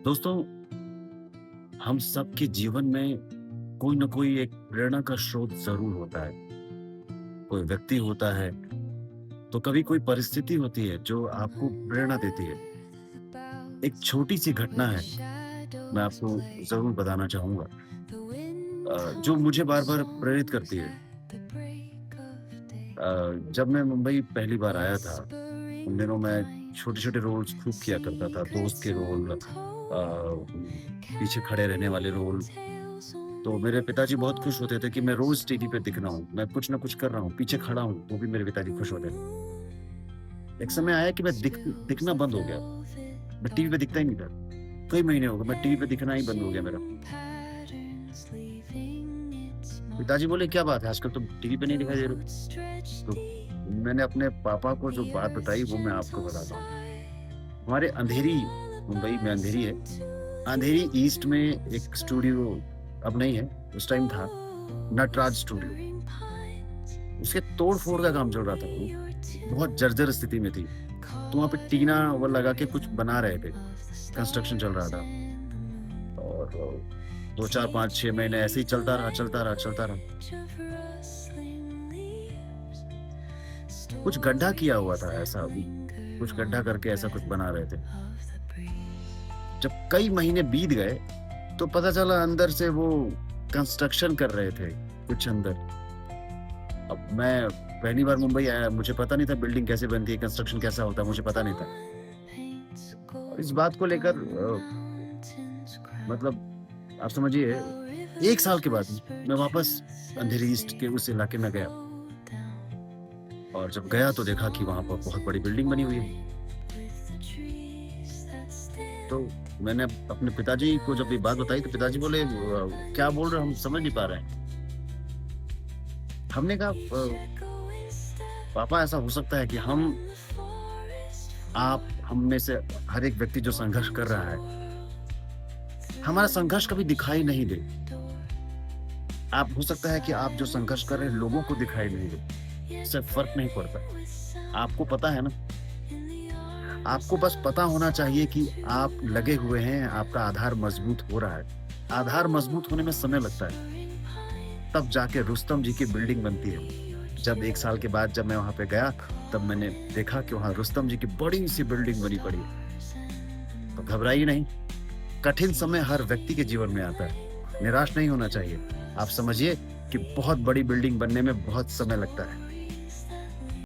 दोस्तों, हम सबके जीवन में कोई ना कोई एक प्रेरणा का स्रोत जरूर होता है। कोई व्यक्ति होता है, तो कभी कोई परिस्थिति होती है जो आपको प्रेरणा देती है। एक छोटी सी घटना है, मैं आपको जरूर बताना चाहूंगा, जो मुझे बार बार प्रेरित करती है। जब मैं मुंबई पहली बार आया था, उन दिनों मैं छोटे छोटे रोल्स खूब किया करता था। दोस्त के रोल, पीछे खड़े रहने वाले रोल। तो मेरे पिताजी बहुत खुश होते थे कि मैं रोज टीवी पे दिख रहा हूँ, मैं कुछ ना कुछ कर रहा हूँ, पीछे खड़ा हूँ, तो भी मेरे पिताजी खुश होते थे। एक समय आया कि मैं दिखना बंद हो गया। मैं टीवी पे दिखता ही नहीं था। कई महीने हो गए, मैं टीवी पे दिखना ही बंद हो गया मेरा। पिताजी बोले, क्या बात है, आजकल तुम टीवी पे नहीं दिखाई दे रहे हो? तो मैंने अपने पापा को जो बात बताई वो मैं आपको बताता हूँ। हमारे अंधेरी, मुंबई में अंधेरी है। अंधेरी ईस्ट में एक स्टूडियो अब नहीं है, उस टाइम था, नटराज स्टूडियो। उसके तोड़-फोड़ का काम चल रहा था। वो बहुत जर्जर स्थिति में थी। तो वहाँ पे टीना वो लगा के कुछ बना रहे थे। कंस्ट्रक्शन चल रहा था और 2, 4, 5, 6 महीने ऐसे ही चलता रहा, चलता रहा, चलता रहा। कुछ गड्ढा किया हुआ था ऐसा, कुछ गड्ढा करके ऐसा कुछ बना रहे थे। जब कई महीने बीत गए, तो पता चला अंदर से वो कंस्ट्रक्शन कर रहे थे, कुछ अंदर। अब मैं पहली बार मुंबई आया, मुझे पता नहीं था बिल्डिंग कैसे बनती है, कंस्ट्रक्शन कैसा होता है, मुझे पता नहीं था। और इस बात को लेकर मतलब आप समझिए, 1 साल के बाद मैं वापस अंधेरी ईस्ट के उस इलाके में गया। और जब गया तो देखा कि वहाँ पर बहुत बड़ी बिल्डिंग बनी हुई है। तो मैंने अपने पिताजी को जब ये बात बताई, तो पिताजी बोले, क्या बोल रहे हो, हम समझ नहीं पा रहे हैं। हमने कहा, पापा, ऐसा हो सकता है कि हम में से हर एक व्यक्ति जो संघर्ष कर रहा है, हमारा संघर्ष कभी दिखाई नहीं दे। आप हो सकता है कि आप जो संघर्ष कर रहे हैं लोगों को दिखाई नहीं दे, इससे फर्क नहीं पड़ता। आपको पता है ना, आपको बस पता होना चाहिए कि आप लगे हुए हैं, आपका आधार मजबूत हो रहा है। आधार मजबूत होने में समय लगता है, तब जाके रुस्तम जी की बिल्डिंग बनती है। जब 1 साल के बाद जब मैं वहाँ पे गया, तब मैंने देखा कि वहाँ रुस्तम जी की बड़ी सी बिल्डिंग बनी पड़ी है। तो घबराइए नहीं, कठिन समय हर व्यक्ति के जीवन में आता है। निराश नहीं होना चाहिए। आप समझिए कि बहुत बड़ी बिल्डिंग बनने में बहुत समय लगता है।